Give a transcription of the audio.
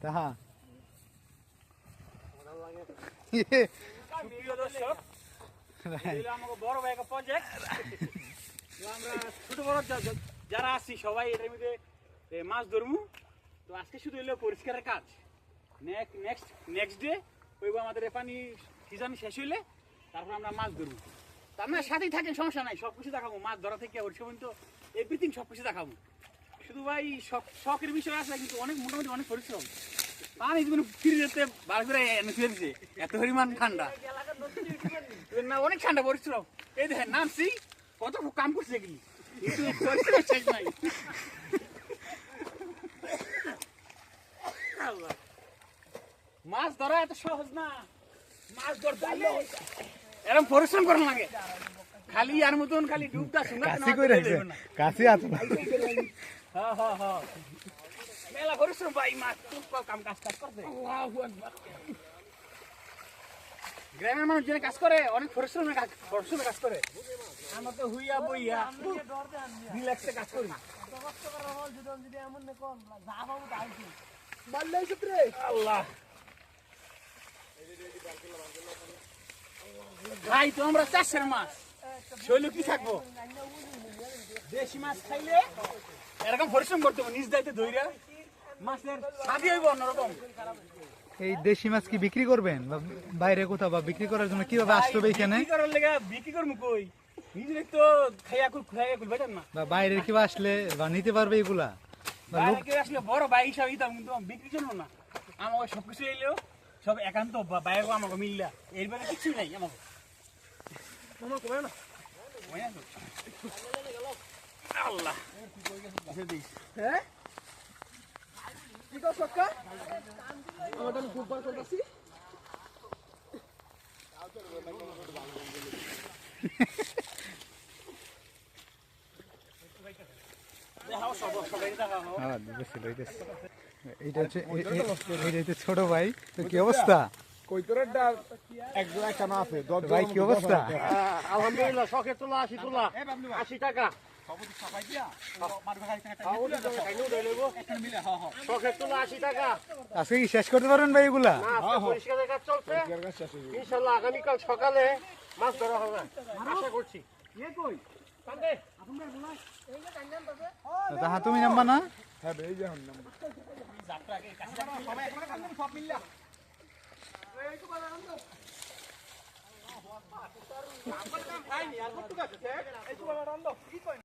তাহা প্রিয় দর্শক, আমাকে বড় ভাই একটা প্রজেক্ট। আমরা ছোট বড় যারা আছি সবাই এটার মধ্যে মাছ ধরবো। তো আজকে শুধু এলো পরিষ্কারের কাজ। নেক্সট ডে ওইব আমাদের পানি সিজন শেষ হইলে তারপর আমরা মাছ ধরবো। তো আপনার সাথেই থাকেন, সমস্যা নাই, সব কিছু দেখাবো। মাছ ধরা থেকে ওর পর্যন্ত এভরিথিং সব কিছু দেখাবো। শুধু ভাই শখের বিষয় আছে, কিন্তু অনেক মোটামুটি অনেক পরিশ্রম। পানি জীবনে ফিরে যেতে বার করে এনে ফিরেছে, এত পরিমাণ ঠান্ডা না, অনেক ঠান্ডা পরিশ্রম। এই দেখেন নামছি, কত কাম করছে এগুলি, কিন্তু পরিশ্রমের শেষ নাই। মাছ ধরা এত সহজ না, মাছ ধরতে এরকম পরিশ্রম করার লাগে। খালি আর মতন খালি ডুবটা কাশি কই রাখছে, কাশি আছে। হ্যাঁ হ্যাঁ হ্যাঁ, মেলা পরিশ্রম ভাই, মাছ কাম কাজ করতে। গ্রামের মানুষ যেন কাজ করে অনেক পরিশ্রমে কাজ করে। আমরা তো হুইয়া বইয়া রিল্যাক্সে কাজ করি। আল্লাহ ভাই, তো আমরা চাষের মাছ, শৈল কি থাকবো? দেশি মাছ খাইলে এরকম পরিশ্রম করতে হবে, নিজ দায়িত্বে ধইরা মাছের স্বাদই হইব অন্যরকম। এই দেশি মাছ কি বিক্রি করবেন বা বাইরে কোথাও, বা বিক্রি করার জন্য কিভাবে আসতে হবে এখানে? বিক্রি করার লেগে বিক্রি করবো কই, নিজের তো খাইয়া কুল বেটার না। বা বাইরে কেউ আসলে বা নিতে পারবে এগুলা? বা বাইরে কেউ আসলে বড় ভাই হিসাবে দিতাম, কিন্তু বিক্রির জন্য না। আমাকে সবকিছু এলেও সব একান্ত বাইরে আমাকে মিললা, এর বাইরে কিছুই নাই আমাকে। আল্লাহ হ্যাঁ, ঠিক আছে কাকা, আমাদের খুব বার করতেছি। এইটা হচ্ছে ছোট ভাই, তো কি অবস্থা? ভাই কি অবস্থা? আলহামদুলিল্লাহ, শখের তোলা 80 তোলা 80 টাকা। শখের তোলা 80 টাকা। আজকে কি শেষ করতে পারবেন ভাই এগুলা? পরিষ্কারের কাজ চলছে, ইনশাল্লাহ আগামীকাল সকালে মাছ ধরা হবে আশা করছি। তাহা তুমি নামবা না? সবাই